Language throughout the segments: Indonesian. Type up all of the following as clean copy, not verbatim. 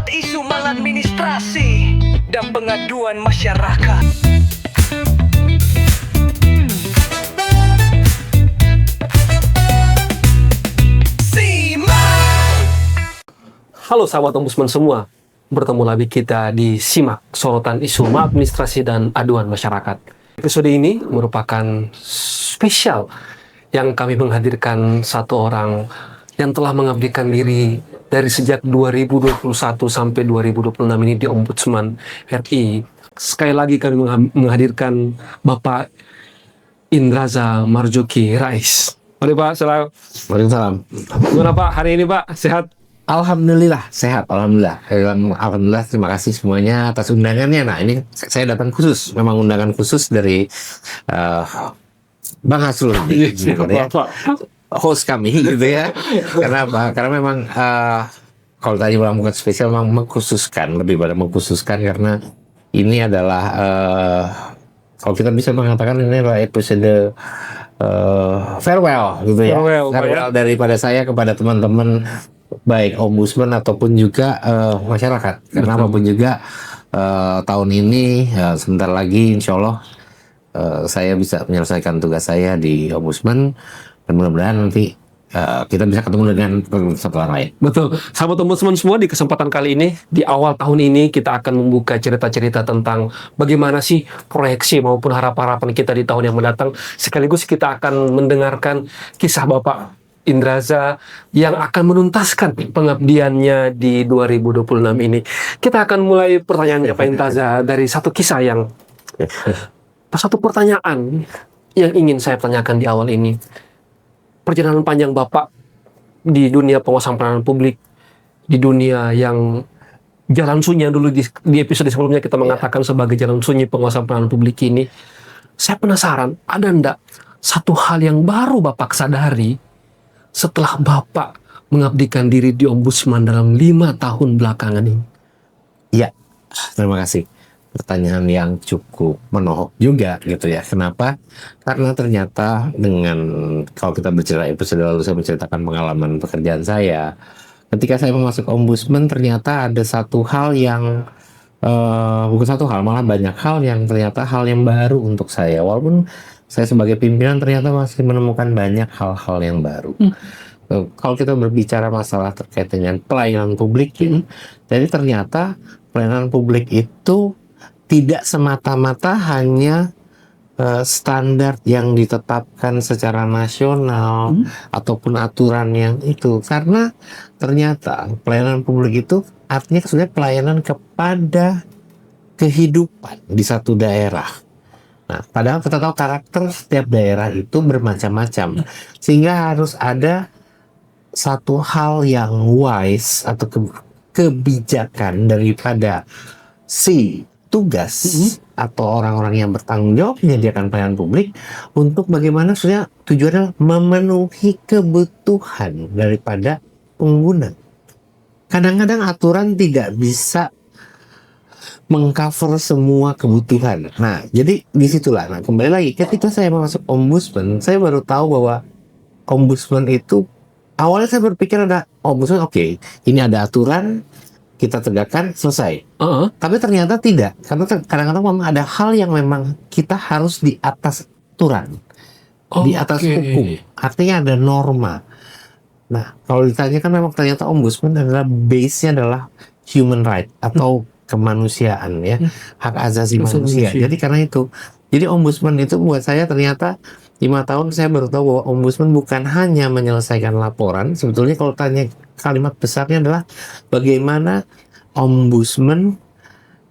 sorot isu maladministrasi dan pengaduan masyarakat. Halo sahabat Ombudsman semua, bertemu lagi kita di Simak Sorotan Isu Maladministrasi dan Aduan Masyarakat. Episode ini merupakan spesial yang kami menghadirkan satu orang yang telah mengabdikan diri dari sejak 2021 sampai 2026 ini di Ombudsman RI. Sekali lagi kami menghadirkan Bapak Indraza Marzuki Rais. Mari Pak, selamat. Waalaikumsalam. Gimana Pak hari ini Pak? Sehat? Alhamdulillah sehat, alhamdulillah. Alhamdulillah, terima kasih semuanya atas undangannya. Nah, ini saya datang khusus, memang undangan khusus dari Bang Hasrul, gitu ya. Host kami gitu ya. Karena apa? Karena memang kalau tadi bilang bukan spesial, memang mengkhususkan, lebih pada mengkhususkan karena ini adalah kalau kita bisa mengatakan ini adalah episode farewell gitu ya. Farewell daripada saya kepada teman-teman baik ombudsman ataupun juga masyarakat. Karena apapun juga tahun ini sebentar lagi insya Allah saya bisa menyelesaikan tugas saya di ombudsman dan mudah-mudahan nanti kita bisa ketemu dengan setelah lain. Betul. Sahabat Ombudsman semua, di kesempatan kali ini, di awal tahun ini kita akan membuka cerita-cerita tentang bagaimana sih proyeksi maupun harapan-harapan kita di tahun yang mendatang. Sekaligus kita akan mendengarkan kisah Bapak Indraza yang akan menuntaskan pengabdiannya di 2026 ini. Kita akan mulai pertanyaannya Pak Indraza dari satu kisah yang satu pertanyaan yang ingin saya tanyakan di awal ini. Perjalanan panjang Bapak di dunia penguasaan pelayanan publik, di dunia yang jalan sunyi dulu di episode sebelumnya kita mengatakan sebagai jalan sunyi penguasaan pelayanan publik ini. Saya penasaran, ada enggak satu hal yang baru Bapak sadari setelah Bapak mengabdikan diri di Ombudsman dalam 5 tahun belakangan ini? Ya, terima kasih. Pertanyaan yang cukup menohok juga gitu ya. Kenapa? Karena ternyata dengan, kalau kita bercerita episode lalu saya menceritakan pengalaman pekerjaan saya. Ketika saya masuk Ombudsman ternyata ada satu hal yang bukan satu hal, malah banyak hal yang ternyata hal yang baru untuk saya. Walaupun saya sebagai pimpinan ternyata masih menemukan banyak hal-hal yang baru. Kalau kita berbicara masalah terkait dengan pelayanan publik ini, jadi ternyata pelayanan publik itu tidak semata-mata hanya standar yang ditetapkan secara nasional ataupun aturan yang itu. Karena ternyata pelayanan publik itu artinya sebenarnya pelayanan kepada kehidupan di satu daerah. Nah, padahal kita tahu karakter setiap daerah itu bermacam-macam, sehingga harus ada satu hal yang wise atau kebijakan daripada si tugas atau orang-orang yang bertanggung jawab menyediakan pelayanan publik untuk bagaimana sebenarnya tujuannya memenuhi kebutuhan daripada pengguna. Kadang-kadang aturan tidak bisa mengcover semua kebutuhan. Nah, jadi disitulah. Nah, kembali lagi, ketika saya masuk Ombudsman, saya baru tahu bahwa Ombudsman itu awalnya saya berpikir ada Ombudsman, oke, ini ada aturan, kita tegakkan, selesai. Tapi ternyata tidak, karena kadang-kadang memang ada hal yang memang kita harus di atas aturan, di atas hukum. Artinya ada norma. Nah, kalau ditanya kan memang ternyata Ombudsman adalah base-nya adalah human right atau kemanusiaan ya, hak asasi manusia. Jadi karena itu, jadi Ombudsman itu buat saya ternyata 5 tahun saya baru tahu bahwa Ombudsman bukan hanya menyelesaikan laporan. Sebetulnya kalau tanya kalimat besarnya adalah bagaimana Ombudsman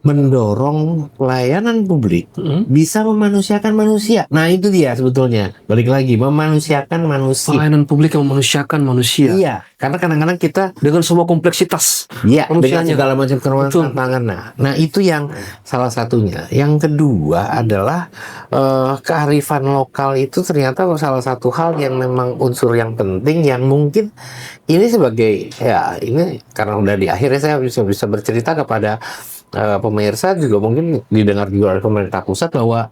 mendorong pelayanan publik bisa memanusiakan manusia. Nah itu dia sebetulnya. Balik lagi, memanusiakan manusia. Pelayanan publik yang memanusiakan manusia. Iya, karena kadang-kadang kita dengan semua kompleksitas. Iya, dengan segala macam tantangan. Nah itu yang salah satunya. Yang kedua adalah kearifan lokal itu ternyata salah satu hal yang memang unsur yang penting yang mungkin ini sebagai, ya ini karena udah di akhirnya saya bisa bercerita kepada pemirsa juga mungkin didengar juga oleh pemerintah pusat bahwa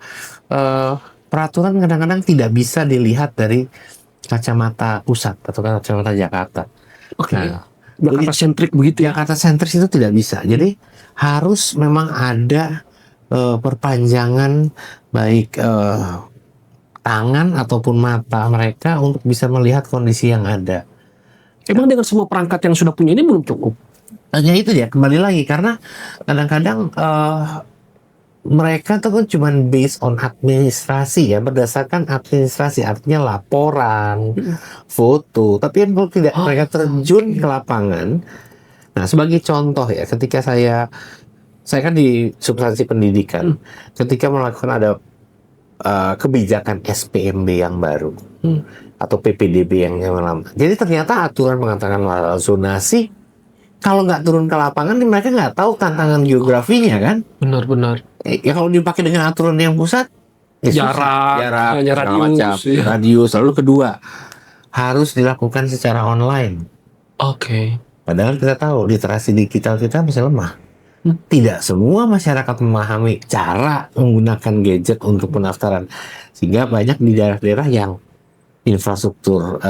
peraturan kadang-kadang tidak bisa dilihat dari kacamata pusat atau kacamata Jakarta. Okay. Nah, Jakarta sentrik begitu ya. Jakarta sentris itu tidak bisa. Jadi harus memang ada perpanjangan baik tangan ataupun mata mereka untuk bisa melihat kondisi yang ada. Emang dengan semua perangkat yang sudah punya ini belum cukup? Hanya itu ya, kembali lagi karena kadang-kadang mereka tuh kan cuma based on administrasi ya, berdasarkan administrasi, artinya laporan, foto. Tapi kan kalau tidak mereka terjun ke lapangan. Nah, sebagai contoh ya, ketika saya kan di substansi pendidikan, ketika melakukan ada kebijakan SPMB yang baru atau PPDB yang lama. Jadi ternyata aturan mengatakan zonasi, kalau nggak turun ke lapangan, mereka nggak tahu tantangan geografinya kan. Benar-benar. Ya kalau dipakai dengan aturan yang pusat, ya Jarak, hanya segala radius, macam. ya. Radius. Lalu kedua, harus dilakukan secara online. Oke. Padahal kita tahu literasi digital kita masih lemah. Tidak semua masyarakat memahami cara menggunakan gadget untuk pendaftaran, sehingga banyak di daerah-daerah yang infrastruktur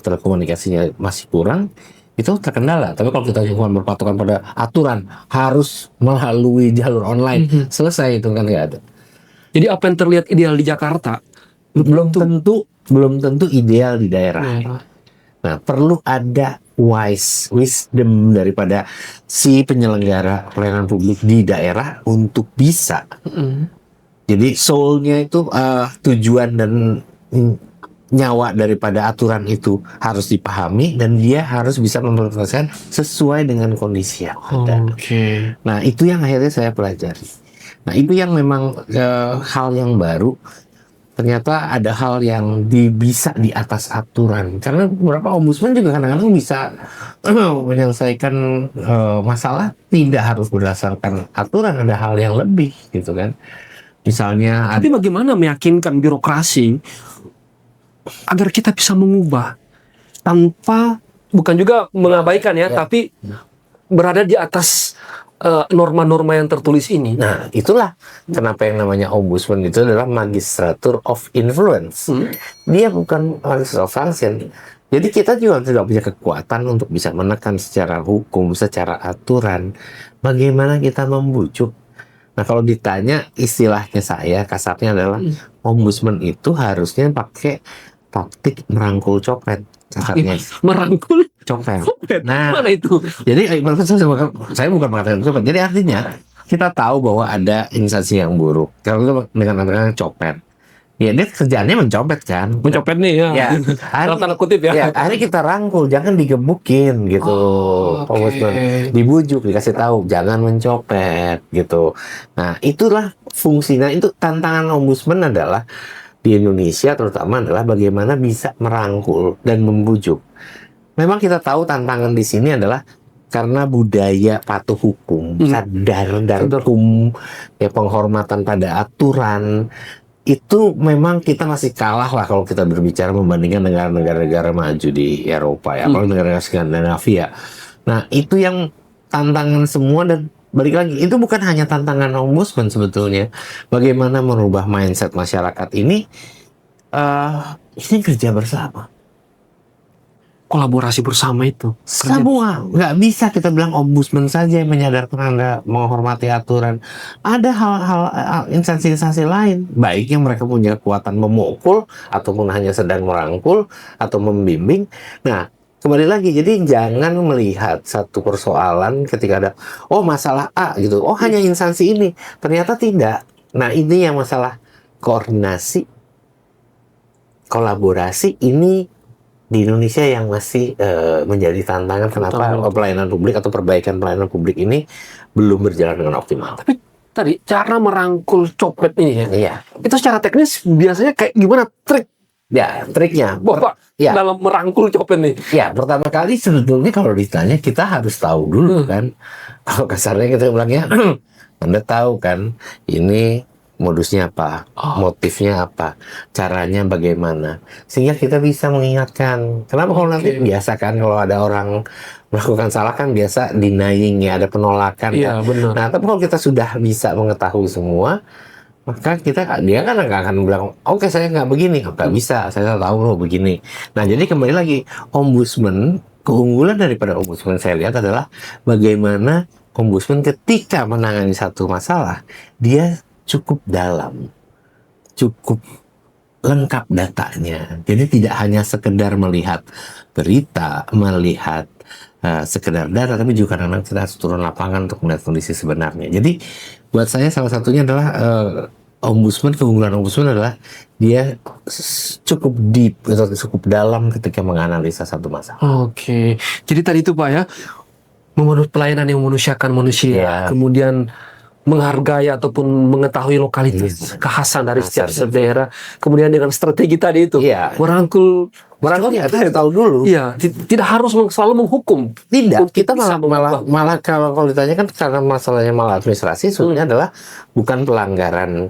telekomunikasinya masih kurang, itu terkendala. Tapi kalau kita cuma berpatokan pada aturan harus melalui jalur online, selesai itu kan nggak ada. Jadi apa yang terlihat ideal di Jakarta Belum tentu ideal di daerah. Nah, perlu ada wisdom daripada si penyelenggara pelayanan publik di daerah untuk bisa. Jadi soul-nya itu tujuan dan nyawa daripada aturan itu harus dipahami dan dia harus bisa mempertahankan sesuai dengan kondisi yang ada. Oke. Nah, itu yang akhirnya saya pelajari. Nah, itu yang memang hal yang baru. Ternyata ada hal yang bisa di atas aturan. Karena beberapa ombudsman juga kadang-kadang bisa menyelesaikan masalah tidak harus berdasarkan aturan. Ada hal yang lebih gitu kan. Misalnya Tapi bagaimana meyakinkan birokrasi agar kita bisa mengubah tanpa, bukan juga mengabaikan ya, tapi berada di atas norma-norma yang tertulis ini. Nah, itulah kenapa yang namanya ombudsman itu adalah magistratur of influence. Dia bukan magistratur of sanction. Jadi kita juga tidak punya kekuatan untuk bisa menekan secara hukum, secara aturan. Bagaimana kita membujuk? Nah, kalau ditanya istilahnya saya, kasarnya adalah ombudsman itu harusnya pakai taktik merangkul copet. Kasarnya. Merangkul Copet. Nah, mana itu? Jadi saya bukan mengatakan itu. Jadi artinya kita tahu bahwa ada instansi yang buruk. Kalau itu dengan copet, ya dia kerjaannya mencopet kan. Mencopet nih ya. Ya, Dalam tanda kutip ya. Ya, akhirnya kita rangkul, jangan digebukin gitu. Oke. Dibujuk, dikasih tahu jangan mencopet gitu. Nah, itulah fungsinya. Itu tantangan ombudsman adalah di Indonesia terutama adalah bagaimana bisa merangkul dan membujuk. Memang kita tahu tantangan di sini adalah karena budaya patuh hukum, sadar hukum, ya penghormatan pada aturan, itu memang kita masih kalah lah kalau kita berbicara membandingkan negara-negara maju di Eropa ya, apalagi negara-negara Skandinavia. Nah, itu yang tantangan semua dan balik lagi, itu bukan hanya tantangan ombudsman sebetulnya. Bagaimana merubah mindset masyarakat ini kerja bersama. Kolaborasi bersama itu. Semua nggak bisa kita bilang ombudsman saja yang menyadarkan Anda menghormati aturan. Ada hal-hal instansi-instansi lain, baik yang mereka punya kekuatan memukul ataupun hanya sedang merangkul atau membimbing. Nah, kembali lagi, jadi jangan melihat satu persoalan ketika ada masalah A gitu, hanya instansi ini, ternyata tidak. Nah, ini yang masalah koordinasi, kolaborasi ini di Indonesia yang masih menjadi tantangan. Kenapa pelayanan publik atau perbaikan pelayanan publik ini belum berjalan dengan optimal. Tapi tadi cara merangkul copet ini ya, Iya. itu secara teknis biasanya kayak gimana trik Ya, triknya. Bapak dalam merangkul copet nih? Ya, pertama kali sebetulnya kalau ditanya kita harus tahu dulu kan. Kalau kasarnya kita bilangnya, Anda tahu kan ini modusnya apa, motifnya apa, caranya bagaimana, sehingga kita bisa mengingatkan. Kenapa kalau nanti biasa kan kalau ada orang melakukan salah kan biasa denying ya, ada penolakan. Iya, benar. Nah, tapi kalau kita sudah bisa mengetahui semua, maka dia kan nggak akan bilang, oke saya nggak begini, nggak bisa, saya tahu loh begini. Nah, jadi kembali lagi, ombudsman keunggulan daripada ombudsman saya lihat adalah bagaimana ombudsman ketika menangani satu masalah, dia cukup dalam, cukup lengkap datanya. Jadi tidak hanya sekedar melihat berita, melihat sekedar data, tapi juga kadang-kadang kita harus turun lapangan untuk melihat kondisi sebenarnya. Jadi buat saya salah satunya adalah keunggulan ombudsman adalah dia cukup deep atau cukup dalam ketika menganalisa satu masalah. Oke. Jadi tadi itu Pak ya, pelayanan yang memanusiakan manusia, Ya. kemudian menghargai ataupun mengetahui lokalitas kekhasan dari setiap daerah, kemudian dengan strategi tadi itu Iya. merangkul Ya, kita tahu dulu. Iya, tidak harus selalu menghukum. Tidak, kita bisa malah kalau ditanya kan karena masalahnya malah administrasi, sebenarnya adalah bukan pelanggaran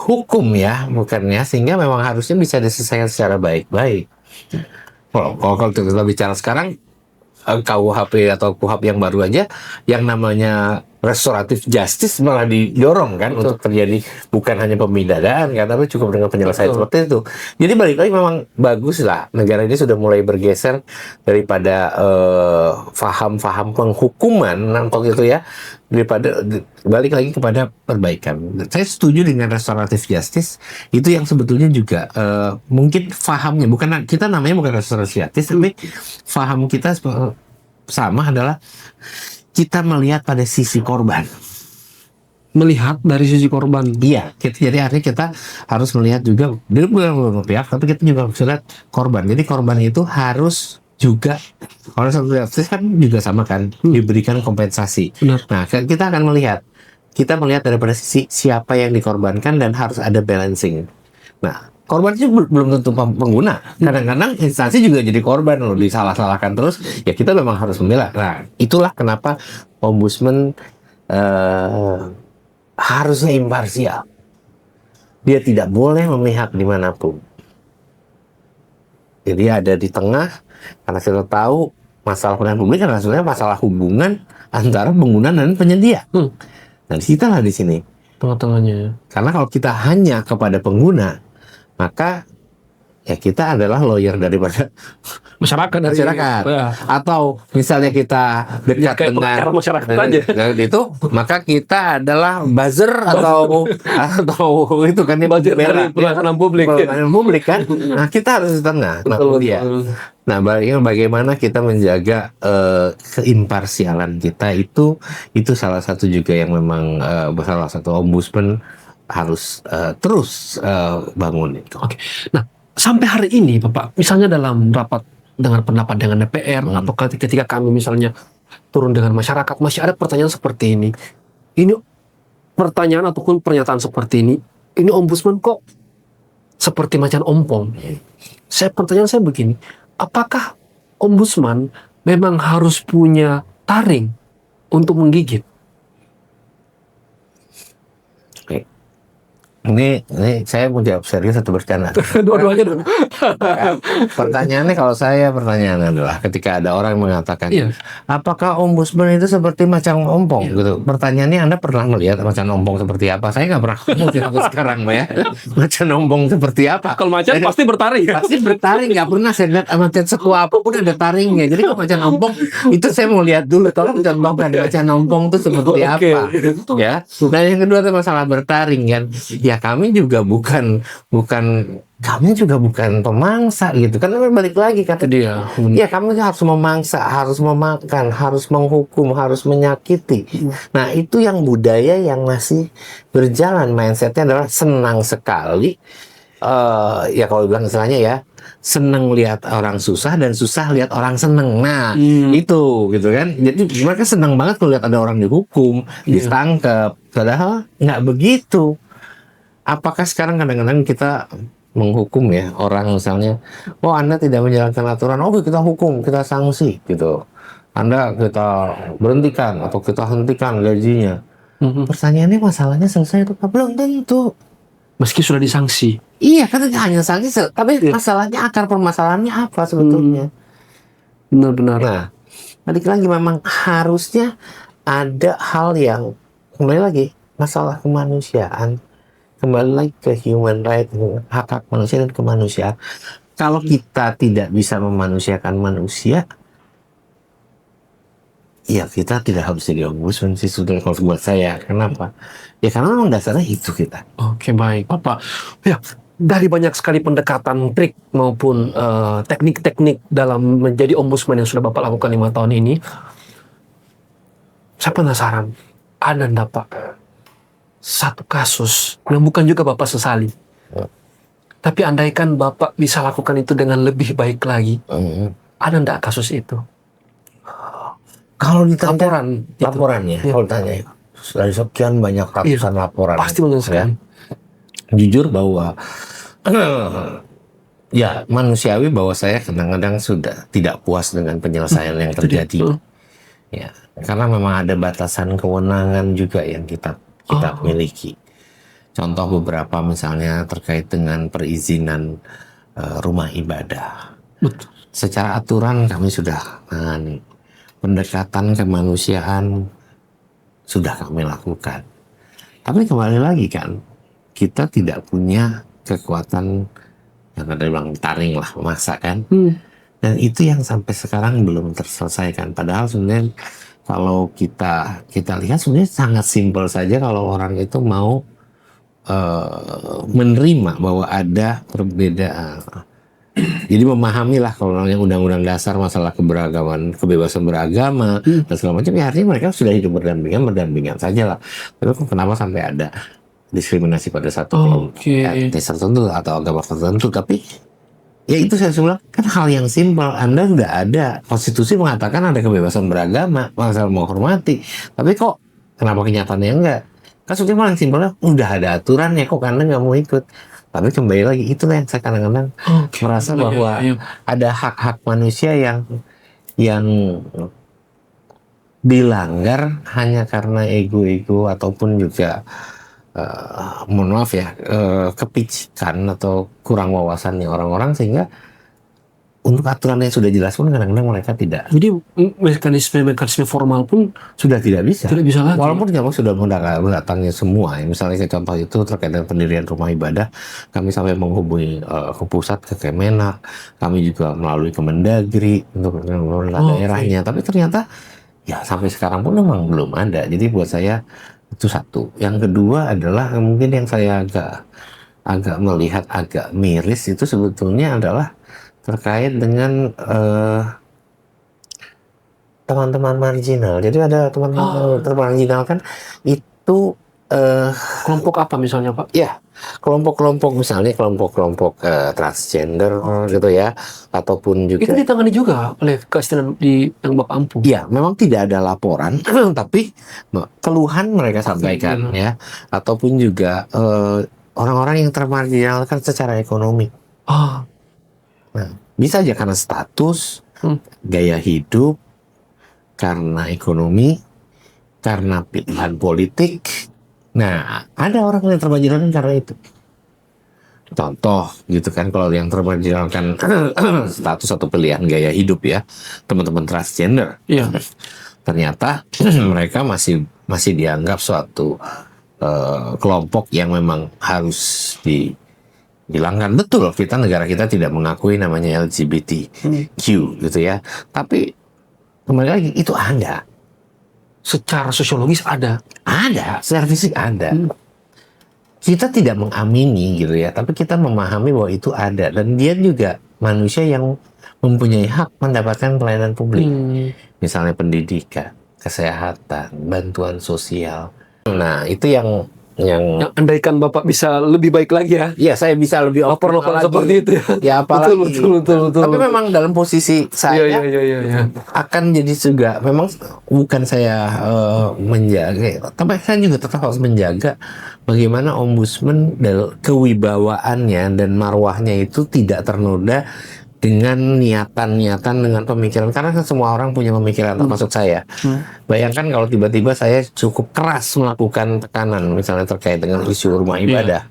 hukum ya, bukannya, sehingga memang harusnya bisa diselesaikan secara baik-baik. Kalau kita bicara sekarang KUHP atau KUHP yang baru aja, yang namanya restoratif justice malah didorong kan untuk terjadi bukan hanya pemidanaan kan, tapi cukup dengan penyelesaian seperti itu. Jadi balik lagi memang bagus lah negara ini sudah mulai bergeser daripada faham-faham penghukuman untuk itu ya, daripada balik lagi kepada perbaikan. Saya setuju dengan restoratif justice itu yang sebetulnya juga mungkin fahamnya bukan kita namanya bukan restoratif justice, tapi faham kita sama adalah kita melihat pada sisi korban. Melihat dari sisi korban. Iya, jadi artinya kita harus melihat juga dari beberapa pihak, tapi kita juga harus lihat korban. Jadi korban itu harus juga, kalau satu kan juga sama kan, diberikan kompensasi. Benar. Nah, kita akan kita melihat daripada sisi siapa yang dikorbankan dan harus ada balancing. Nah, korban itu belum tentu pengguna. Kadang-kadang instansi juga jadi korban loh, disalah-salahkan terus. Ya kita memang harus membela. Nah, itulah kenapa ombudsman harusnya imparsial. Dia tidak boleh memihak dimanapun. Jadi ada di tengah, karena kita tahu masalah pelayanan publik adalah sebenarnya masalah hubungan antara pengguna dan penyedia. Nah, kita lah di sini. Tengah-tengahnya. Karena kalau kita hanya kepada pengguna, maka ya kita adalah lawyer daripada Masyarakat. Ya. Atau misalnya kita dekat kayak dengan pengacara masyarakat aja. itu, maka kita adalah buzzer atau itu kan ya, Budget dari pelayanan publik. pelayanan publik kan. Nah, kita harus di tengah. Nah, Betul. Nah, bagaimana kita menjaga keimparsialan kita itu salah satu juga yang memang salah satu ombudsman harus terus bangun itu. Oke. Nah, sampai hari ini Bapak, misalnya dalam rapat dengan pendapat dengan DPR atau ketika kami misalnya turun dengan masyarakat, masih ada pertanyaan seperti ini. Ini pertanyaan ataupun pernyataan seperti ini ombudsman kok seperti macan ompong. Pertanyaan saya begini, apakah ombudsman memang harus punya taring untuk menggigit? Ini saya mau jawab serius atau bercanda? Dua-duanya dong. Pertanyaannya adalah ketika ada orang mengatakan, Iya. apakah ombudsman itu seperti macan ompong gitu? Pertanyaannya, Anda pernah melihat macan ompong seperti apa? Saya nggak pernah sampai sekarang, ya. Macan ompong seperti apa? Kalau macan pasti bertaring. Pasti bertaring, nggak pernah saya lihat macan sekuat apapun ada taringnya. Jadi kalau macan ompong itu saya mau lihat dulu, tolong contohkan macan ompong itu seperti apa, ya. Nah, yang kedua itu masalah bertaring kan. Ya kami juga bukan pemangsa gitu kan, balik lagi kata dia. Ya kami harus memangsa, harus memakan, harus menghukum, harus menyakiti. Nah, itu yang budaya yang masih berjalan, mindsetnya adalah senang sekali. Ya kalau bilang istilahnya ya, senang lihat orang susah dan susah lihat orang senang. Nah, itu gitu kan. Jadi mereka senang banget kalau lihat ada orang dihukum, ditangkap. Padahal nggak begitu. Apakah sekarang kadang-kadang kita menghukum ya orang misalnya, oh Anda tidak menjalankan aturan, oh kita hukum, kita sanksi gitu. Anda kita berhentikan atau kita hentikan gajinya. Pertanyaannya masalahnya selesai atau belum tentu. Meski sudah disangsi. Iya, kan hanya sanksi, tapi masalahnya, akar permasalahannya apa sebetulnya? Benar-benar. Nah, balik lagi memang harusnya ada hal yang kembali lagi masalah kemanusiaan, kembali lagi ke human right, hak-hak manusia dan kemanusiaan. kalau kita tidak bisa memanusiakan manusia, ya kita tidak harus jadi ombudsman sih sudah kalau buat saya. Kenapa? Ya karena memang dasarnya itu kita. Oke, baik, Bapak. Ya, dari banyak sekali pendekatan, trik maupun teknik-teknik dalam menjadi ombudsman yang sudah Bapak lakukan 5 tahun ini, saya penasaran, ada enggak Pak satu kasus yang bukan juga Bapak sesali, tapi andaikan Bapak bisa lakukan itu dengan lebih baik lagi, ada enggak kasus itu? Kalau ditanya Laporan itu. laporannya, Ya. kalau tanya dari sekian banyak ratusan laporan, Pasti menyesalkan. jujur bahwa ya manusiawi bahwa saya kadang-kadang sudah tidak puas dengan penyelesaian yang terjadi. Ya, karena memang ada batasan kewenangan juga yang kita miliki. Contoh beberapa misalnya terkait dengan perizinan rumah ibadah. Betul. Secara aturan kami sudah pendekatan kemanusiaan sudah kami lakukan. Tapi kembali lagi kan, kita tidak punya kekuatan yang ada bilang taring lah, memaksa kan. Dan itu yang sampai sekarang belum terselesaikan. Padahal sebenarnya kalau kita lihat sebenarnya sangat simpel saja kalau orang itu mau menerima bahwa ada perbedaan. Jadi memahami lah kalau yang undang-undang dasar masalah keberagaman, kebebasan beragama dan segala macam, ya artinya mereka sudah hidup berdampingan saja lah. Tapi kenapa sampai ada diskriminasi pada satu kelompok etnis tertentu atau agama tertentu? Tapi ya itu saya bilang kan hal yang simpel. Anda sudah ada konstitusi mengatakan ada kebebasan beragama, masalah menghormati. Tapi kok kenapa kenyataannya enggak? Kan sebetulnya paling simpelnya udah ada aturannya, kok Anda nggak mau ikut? Tapi kembali lagi, itulah yang saya kadang-kadang merasa bahwa ada hak-hak manusia yang dilanggar hanya karena ego-ego ataupun juga mohon maaf ya, kepicikan atau kurang wawasannya orang-orang, sehingga untuk aturan yang sudah jelas pun kadang-kadang mereka tidak. Jadi mekanisme formal pun sudah tidak bisa lagi. Walaupun memang sudah mendatangi semua. Ya, misalnya contoh itu terkait dengan pendirian rumah ibadah, kami sampai menghubungi ke pusat, ke Kemenak, kami juga melalui Kemendagri untuk pemerintah daerahnya. Tapi ternyata ya sampai sekarang pun memang belum ada. Jadi buat saya itu satu. Yang kedua adalah mungkin yang saya agak melihat agak miris itu sebetulnya adalah terkait dengan teman-teman marginal. Jadi ada teman-teman marginal kan itu kelompok apa misalnya Pak? Ya, kelompok-kelompok misalnya kelompok-kelompok transgender gitu ya, ataupun juga itu ditangani juga oleh keasinan di yang Bapak ampu. Ya, memang tidak ada laporan, tapi keluhan mereka sampaikan ya, ataupun juga orang-orang yang termarginalkan secara ekonomi. Nah, bisa aja karena status, gaya hidup, karena ekonomi, karena pilihan politik. Nah, ada orang yang termarginalkan karena itu. Contoh gitu kan, kalau yang termarginalkan status atau pilihan gaya hidup ya, teman-teman transgender. Iya. Ternyata mereka masih dianggap suatu kelompok yang memang harus dihilangkan. Betul, negara kita tidak mengakui namanya LGBTQ gitu ya. Tapi kembali lagi itu ada. Secara sosiologis ada. Ada, secara fisik ada. Kita tidak mengamini gitu ya, tapi kita memahami bahwa itu ada. Dan dia juga manusia yang mempunyai hak mendapatkan pelayanan publik. Misalnya pendidikan, kesehatan, bantuan sosial. Nah, itu yang andaikan Bapak bisa lebih baik lagi ya. Iya, saya bisa lebih lapor seperti itu ya. Ya apalagi. Betul. Tapi memang dalam posisi saya akan jadi juga memang bukan saya menjaga, tapi saya juga tetap harus menjaga bagaimana ombudsman kewibawaannya dan marwahnya itu tidak ternoda dengan niatan-niatan, dengan pemikiran. Karena kan semua orang punya pemikiran, termasuk saya. Bayangkan kalau tiba-tiba saya cukup keras melakukan tekanan, misalnya terkait dengan isu rumah ibadah.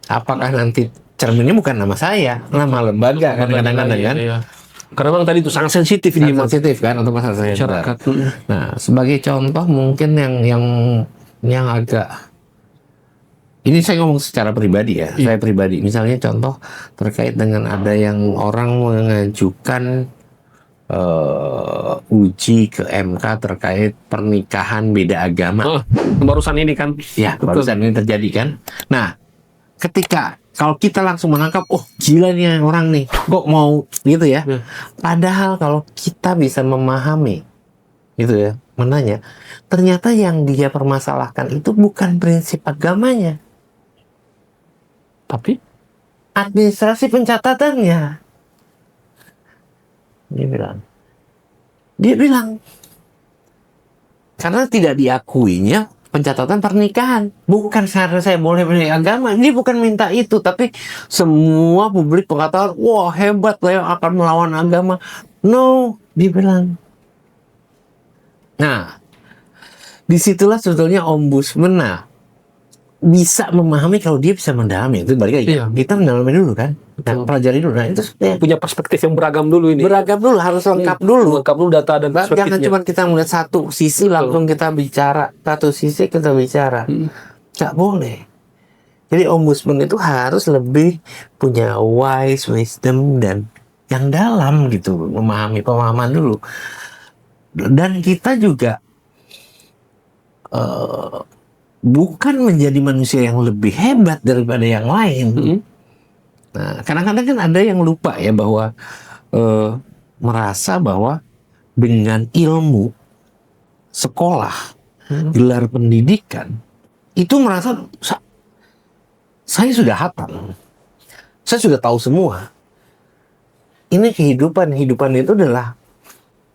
Apakah nanti cerminnya bukan nama saya, nama lembaga kan kadang-kadang kan? Karena memang tadi itu sangat sensitif ini. Sensitif kan untuk masalah masyarakat. Nah, sebagai contoh mungkin yang agak Ini saya ngomong secara pribadi ya. Saya pribadi, misalnya contoh terkait dengan ada yang orang mengajukan uji ke MK terkait pernikahan beda agama. Oh, barusan ini kan. Ya, Betul. barusan ini terjadi kan. Nah, ketika kalau kita langsung menangkap, oh gila nih orang nih, kok mau gitu ya. Ya. Padahal kalau kita bisa memahami, gitu ya, menanya, ternyata yang dia permasalahkan itu bukan prinsip agamanya, Tapi administrasi pencatatannya. Dia bilang, karena tidak diakuinya pencatatan pernikahan. Bukan karena saya boleh pilih agama. Ini bukan minta itu. Tapi semua publik mengatakan, wah hebat Leo akan melawan agama. No, dia bilang. Nah, disitulah sebetulnya ombudsman bisa memahami kalau dia bisa mendalami. Itu balik lagi. Iya. Kita mendalami dulu kan. Nah, Betul. pelajari dulu. Nah, itu sebenarnya punya perspektif yang beragam dulu ini. beragam dulu, harus lengkap dulu. Lengkap dulu data dan Jangan perspektifnya. cuma kita melihat satu sisi Betul. langsung kita bicara, satu sisi kita bicara. Nggak boleh. Jadi ombudsman itu harus lebih punya wise, wisdom, dan yang dalam gitu, memahami pemahaman dulu. Dan kita juga bukan menjadi manusia yang lebih hebat daripada yang lain. Nah, kadang-kadang kan ada yang lupa ya bahwa merasa bahwa dengan ilmu sekolah, gelar pendidikan, itu merasa saya sudah hafal, saya sudah tahu semua. Ini kehidupan itu adalah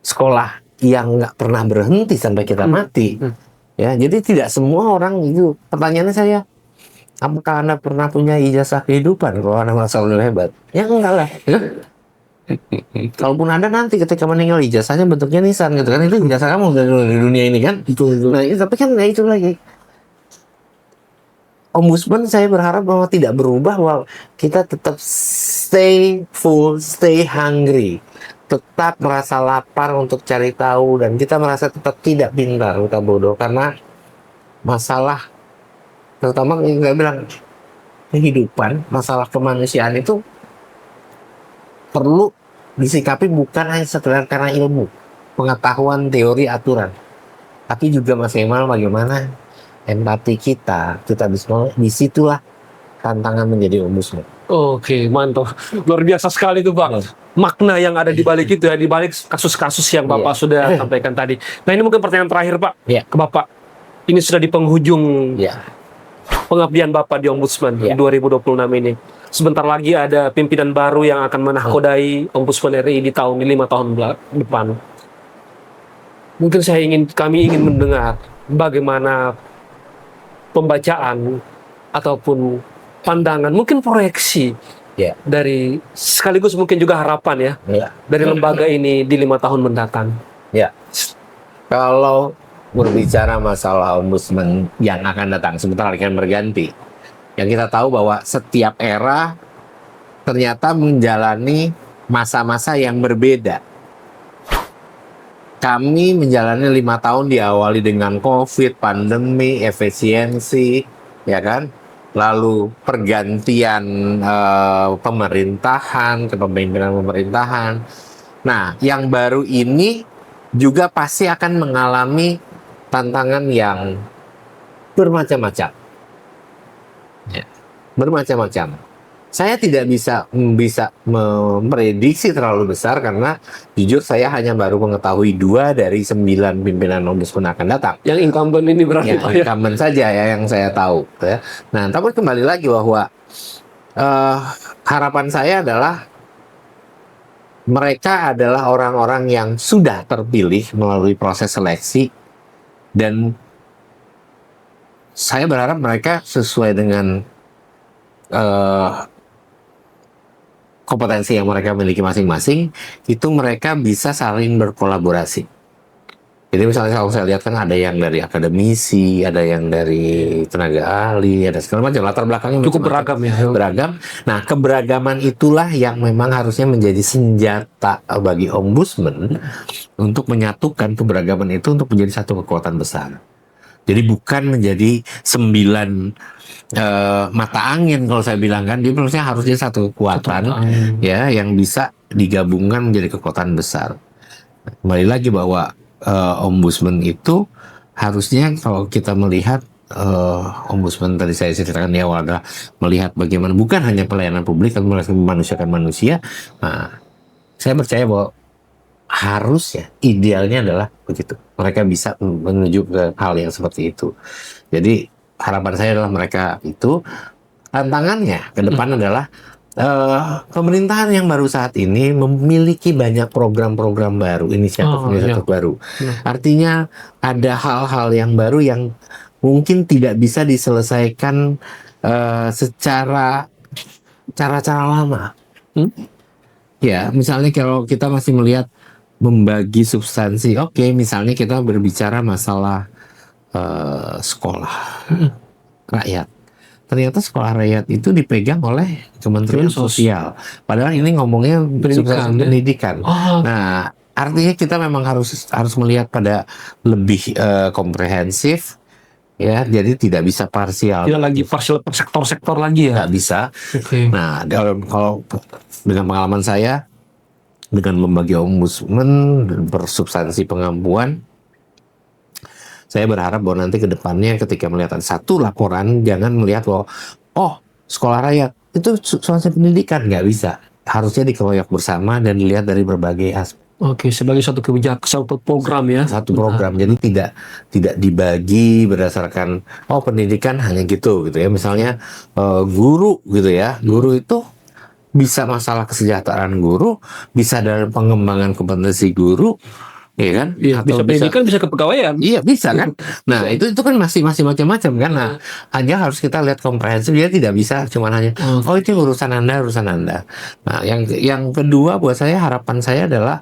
sekolah yang nggak pernah berhenti sampai kita mati. Ya, jadi tidak semua orang itu. Pertanyaannya saya, apakah Anda pernah punya ijazah kehidupan kalau Anda merasa lebih hebat? Ya enggak lah. Ya. Kalaupun Anda nanti ketika meninggal ijazahnya bentuknya nisan gitu kan, itu ijazah kamu di dunia ini kan. Nah, tapi kan ya itu lagi. Ombudsman saya berharap bahwa tidak berubah, bahwa kita tetap stay full, stay hungry, tetap merasa lapar untuk cari tahu, dan kita merasa tetap tidak pintar, kita bodoh, karena masalah terutama nggak bilang kehidupan, masalah kemanusiaan itu perlu disikapi bukan hanya sekedar karena ilmu, pengetahuan, teori, aturan, tapi juga maksimal bagaimana empati kita bisa. Disitulah tantangan menjadi ombudsman. Oke, mantap. Luar biasa sekali tuh, Bang. Makna yang ada di balik itu ya, di balik kasus-kasus yang Bapak sudah sampaikan tadi. Nah, ini mungkin pertanyaan terakhir, Pak, ke Bapak. Ini sudah di penghujung pengabdian Bapak di Ombudsman di 2026 ini. Sebentar lagi ada pimpinan baru yang akan menakodai Ombudsman RI di 5 tahun depan. Mungkin kami ingin mendengar bagaimana pembacaan ataupun pandangan, mungkin proyeksi dari, sekaligus mungkin juga harapan dari lembaga ini di 5 tahun mendatang. Ya, kalau berbicara masalah ombudsman yang akan datang, sebentar lagi akan berganti. Yang kita tahu bahwa setiap era ternyata menjalani masa-masa yang berbeda. Kami menjalani 5 tahun diawali dengan COVID, pandemi, efisiensi, ya kan? Lalu pergantian pemerintahan, kepemimpinan pemerintahan. Nah, yang baru ini juga pasti akan mengalami tantangan yang bermacam-macam. Bermacam-macam. Saya tidak bisa memprediksi terlalu besar karena jujur saya hanya baru mengetahui 2 dari 9 pimpinan ombudsman akan datang. Yang incumbent ini berarti Pak, incumbent saja ya yang saya tahu. Ya. Nah, tapi kembali lagi bahwa harapan saya adalah mereka adalah orang-orang yang sudah terpilih melalui proses seleksi, dan saya berharap mereka sesuai dengan kompetensi yang mereka miliki masing-masing, itu mereka bisa saling berkolaborasi. Jadi misalnya kalau saya lihat kan ada yang dari akademisi, ada yang dari tenaga ahli, ada segala macam, latar belakangnya cukup beragam ya. Beragam. Nah, keberagaman itulah yang memang harusnya menjadi senjata bagi ombudsman untuk menyatukan keberagaman itu untuk menjadi satu kekuatan besar. Jadi bukan menjadi 9 mata angin kalau saya bilang kan, dia maksudnya harusnya satu kekuatan ya yang bisa digabungkan menjadi kekuatan besar. Kembali lagi bahwa ombudsman itu harusnya kalau kita melihat ombudsman tadi saya ceritakan di awal adalah melihat bagaimana bukan hanya pelayanan publik tapi memanusiakan manusia. Nah, saya percaya bahwa harusnya idealnya adalah begitu. Mereka bisa menuju ke hal yang seperti itu. Jadi harapan saya adalah mereka itu tantangannya ke depan adalah pemerintahan yang baru saat ini memiliki banyak program-program baru, inisiatif-inisiatif baru. Artinya ada hal-hal yang baru yang mungkin tidak bisa diselesaikan secara cara-cara lama. Ya, misalnya kalau kita masih melihat membagi substansi, oke, misalnya kita berbicara masalah sekolah rakyat. Ternyata sekolah rakyat itu dipegang oleh Kementerian Sosial. Padahal ini ngomongnya pendidikan. Nah, artinya kita memang harus melihat pada lebih komprehensif, ya. Jadi tidak bisa parsial. Tidak lagi parsial per sektor-sektor lagi ya. Nggak bisa. Nah, kalau dengan pengalaman saya dengan membagi ombudsman bersubstansi pengampuan, saya berharap bahwa nanti ke depannya ketika melihat satu laporan, jangan melihat bahwa, sekolah rakyat, itu substansi pendidikan. Nggak bisa. Harusnya dikeroyok bersama dan dilihat dari berbagai aspek. Oke, sebagai satu kebijakan, satu program ya. Satu program. Jadi tidak dibagi berdasarkan, pendidikan hanya gitu ya. Misalnya, guru gitu ya. Guru itu bisa masalah kesejahteraan guru, bisa dalam pengembangan kompetensi guru, iya kan? Iya, bisa pendidikan, bisa kepegawaian. Iya, bisa kan? Nah, itu kan masih macam-macam kan. Nah, hanya harus kita lihat komprehensif. Dia tidak bisa cuma hanya itu urusan Anda. Nah, yang kedua buat saya, harapan saya adalah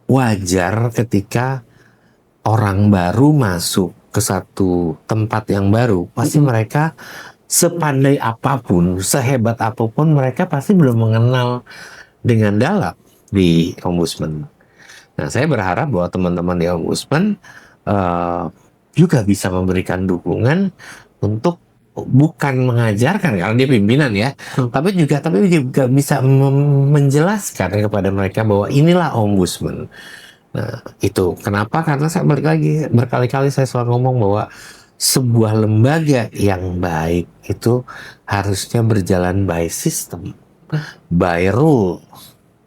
wajar ketika orang baru masuk ke satu tempat yang baru, pasti mereka sepandai apapun, sehebat apapun, mereka pasti belum mengenal dengan dalam di ombudsman. Nah, saya berharap bahwa teman-teman di ombudsman juga bisa memberikan dukungan untuk bukan mengajarkan karena dia pimpinan ya, tapi juga bisa menjelaskan kepada mereka bahwa inilah ombudsman. Nah, itu kenapa? Karena saya balik lagi berkali-kali saya selalu ngomong bahwa sebuah lembaga yang baik itu harusnya berjalan by system, by rule,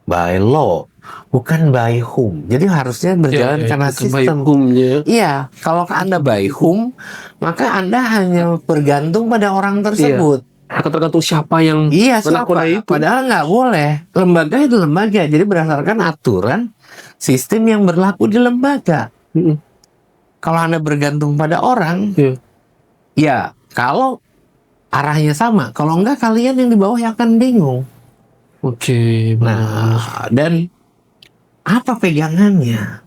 by law, bukan by whom. Jadi harusnya berjalan karena sistem. Iya, kalau Anda by whom, maka Anda hanya bergantung pada orang tersebut. Akan tergantung siapa yang siapa itu. Padahal nggak boleh. Lembaga itu lembaga. Jadi berdasarkan aturan sistem yang berlaku di lembaga. Kalau Anda bergantung pada orang, ya kalau arahnya sama. Kalau enggak, kalian yang di bawah yang akan bingung. Nah, dan apa pegangannya?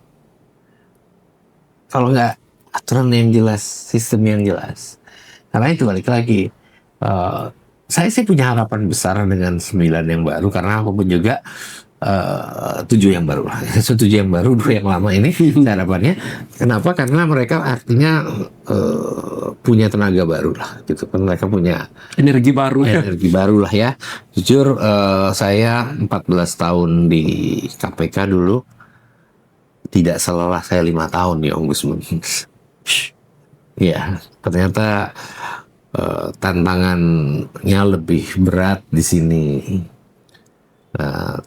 Kalau nggak aturan yang jelas, sistem yang jelas. Karena itu balik lagi. Saya sih punya harapan besar dengan 9 yang baru, karena apapun juga 7 yang baru lah. 7 yang baru, 2 yang lama ini harapannya. Kenapa? Karena mereka artinya punya tenaga baru lah gitu. Mereka punya energi baru lah ya. Jujur saya 14 tahun di KPK dulu, tidak selelah saya 5 tahun di ombudsman. Ya, ternyata tantangannya lebih berat di sini.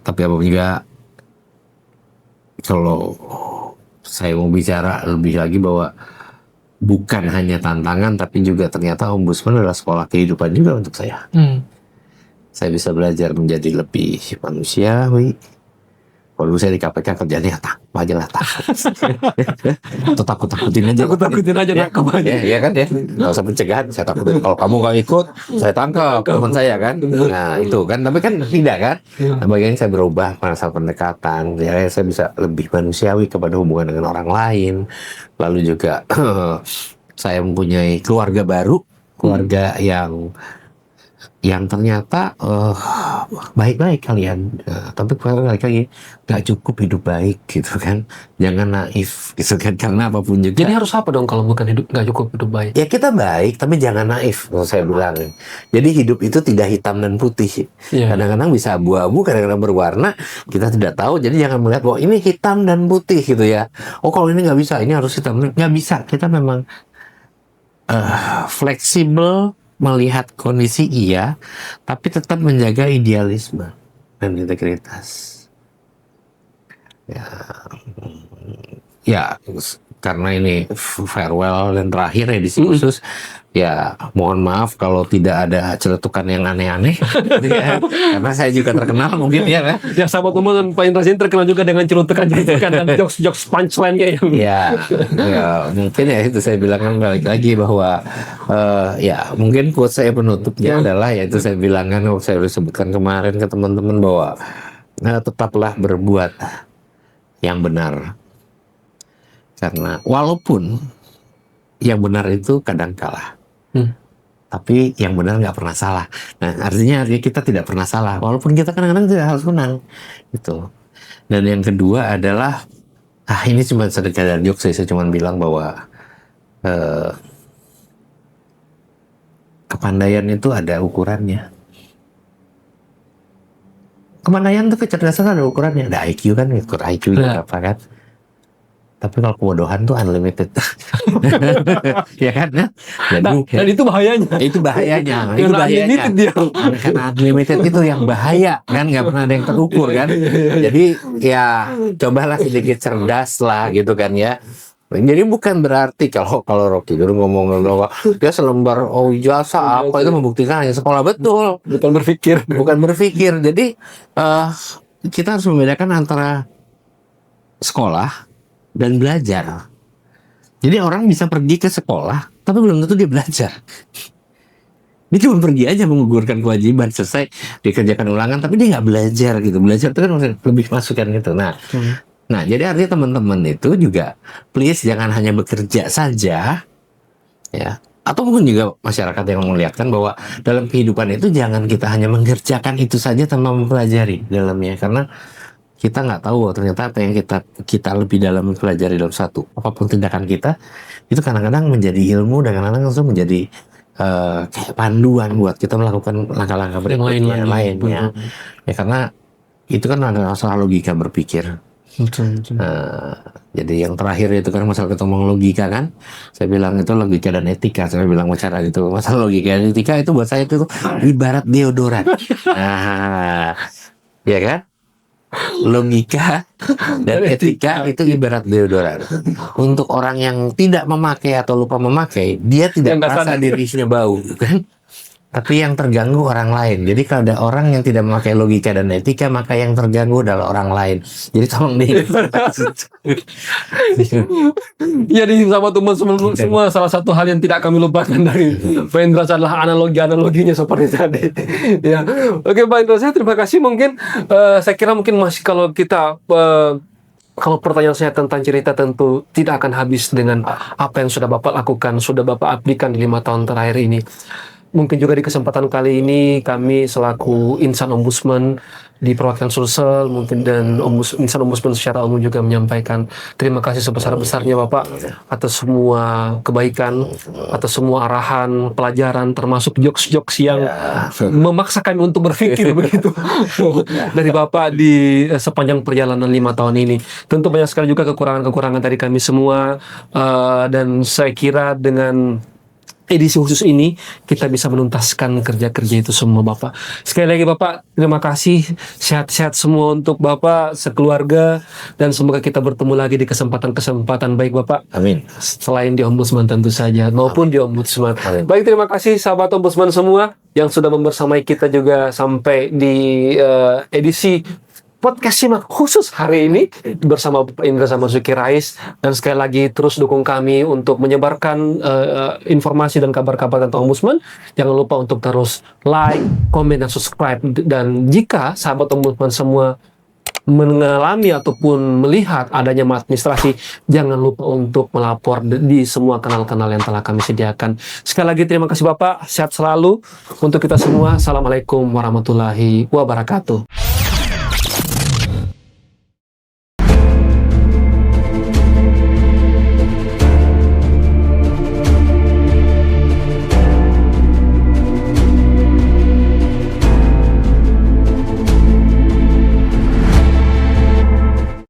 Tapi apapun juga, kalau saya mau bicara lebih lagi bahwa bukan hanya tantangan, tapi juga ternyata ombudsman adalah sekolah kehidupan juga untuk saya. Saya bisa belajar menjadi lebih manusiawi. Kalau dulu saya di KPK kerjanya takut aja lah, atau takut-takutin aja. Nangkep aja. Ya kan ya. Nggak usah pencegahan, saya takutin. Kalau kamu nggak ikut, saya tangkap teman saya kan. Nah itu kan, tapi kan tidak kan. Nah, bagian saya berubah pada saat pendekatan. Ya, saya bisa lebih manusiawi kepada hubungan dengan orang lain. Lalu juga saya mempunyai keluarga baru, keluarga yang yang ternyata baik-baik kalian. Tapi balik lagi nggak cukup hidup baik gitu kan, jangan naif gitu kan, karena apapun juga. Jadi harus apa dong kalau bukan hidup nggak cukup hidup baik? Ya kita baik tapi jangan naif, kalau saya bilang. Jadi hidup itu tidak hitam dan putih. Iya. Kadang-kadang bisa abu-abu, kadang-kadang berwarna, kita tidak tahu. Jadi jangan melihat bahwa ini hitam dan putih gitu ya. Oh kalau ini nggak bisa, ini harus hitam. Nggak bisa. Kita memang fleksibel melihat kondisi iya, tapi tetap menjaga idealisme dan integritas. Ya, karena ini farewell dan terakhir edisi khusus, ya mohon maaf kalau tidak ada celetukan yang aneh-aneh, gitu ya. Karena saya juga terkenal mungkin ya. Ya sahabat teman Pak Indra Zain terkenal juga dengan celutukan-celutukan dan jokes punchline-nya yang Ya mungkin ya itu saya bilang kan balik lagi bahwa ya mungkin quote saya penutupnya adalah yaitu saya bilang kan, saya udah sebutkan kemarin ke teman-teman bahwa tetaplah berbuat yang benar, karena walaupun yang benar itu kadang kalah, tapi yang benar nggak pernah salah. Nah artinya kita tidak pernah salah walaupun kita kadang-kadang tidak harus menang gitu. Dan yang kedua adalah ini cuma sedekah jokes, saya cuma bilang bahwa kepandaian itu ada ukurannya. Kepandaian itu kecerdasan ada ukurannya. Ada IQ kan, ukur IQ berapa kan. Tapi kalau kebodohan tuh unlimited. Ya kan? dan itu bahayanya. Itu bahayanya. Itu bahayanya. Karena unlimited itu yang bahaya kan, nggak pernah ada yang terukur kan. Jadi ya cobalah sedikit cerdas lah gitu kan ya. Jadi bukan berarti kalau Rocky dulu ngomong dia selembar ijazah apa itu membuktikan hanya sekolah, betul. Bukan berpikir. Jadi kita harus membedakan antara sekolah dan belajar. Jadi orang bisa pergi ke sekolah tapi belum tentu dia belajar. Dia cuma pergi aja menggugurkan kewajiban, selesai dikerjakan ulangan, tapi dia nggak belajar gitu. Belajar itu kan lebih masukan gitu. Nah, jadi artinya teman-teman itu juga please jangan hanya bekerja saja, ya. Atau mungkin juga masyarakat yang melihatkan bahwa dalam kehidupan itu jangan kita hanya mengerjakan itu saja tanpa mempelajari dalamnya, karena kita nggak tahu ternyata apa yang kita lebih dalam mempelajari dalam satu apapun tindakan kita itu kadang-kadang menjadi ilmu dan kadang-kadang langsung menjadi kayak panduan buat kita melakukan langkah-langkah berikutnya lainnya. Ya karena itu kan ada masalah logika berpikir. Betul. Jadi yang terakhir itu kan masalah kita ngomong logika kan, saya bilang itu logika dan etika. Saya bilang bicara itu masalah logika dan etika itu buat saya itu ibarat deodoran. Ya kan, logika dan etika itu ibarat deodoran. Untuk orang yang tidak memakai atau lupa memakai, dia tidak merasa dirinya bau kan. Tapi yang terganggu orang lain. Jadi kalau ada orang yang tidak memakai logika dan etika, maka yang terganggu adalah orang lain. Jadi tolong Jadi sama teman-teman semua, salah satu hal yang tidak kami lupakan dari Pak Indra adalah analoginya seperti tadi. Ya, oke Pak Indra, saya terima kasih. Mungkin saya kira mungkin masih kalau kita kalau pertanyaan saya tentang cerita tentu tidak akan habis dengan apa yang sudah Bapak lakukan, sudah Bapak abdikan di 5 tahun terakhir ini. Mungkin juga di kesempatan kali ini kami selaku insan ombudsman di perwakilan Sulsel mungkin dan insan ombudsman secara umum juga menyampaikan terima kasih sebesar-besarnya Bapak atas semua kebaikan, atas semua arahan, pelajaran, termasuk jokes-jokes yang memaksa kami untuk berpikir begitu dari Bapak di sepanjang perjalanan 5 tahun ini. Tentu banyak sekali juga kekurangan-kekurangan dari kami semua, dan saya kira dengan edisi khusus ini kita bisa menuntaskan kerja-kerja itu semua Bapak. Sekali lagi Bapak, terima kasih, sehat-sehat semua untuk Bapak, sekeluarga, dan semoga kita bertemu lagi di kesempatan-kesempatan baik Bapak. Amin. Selain di Ombudsman tentu saja, maupun di Ombudsman. Amin. Baik, terima kasih sahabat Ombudsman semua yang sudah membersamai kita juga sampai di edisi podcast Simak khusus hari ini bersama Pak Indra sama Suki Rais. Dan sekali lagi terus dukung kami untuk menyebarkan informasi dan kabar-kabar tentang Ombudsman. Jangan lupa untuk terus like, komen, dan subscribe. Dan jika sahabat Ombudsman semua mengalami ataupun melihat adanya maladministrasi, jangan lupa untuk melapor di semua kanal-kanal yang telah kami sediakan. Sekali lagi terima kasih Bapak, sehat selalu untuk kita semua. Assalamualaikum warahmatullahi wabarakatuh.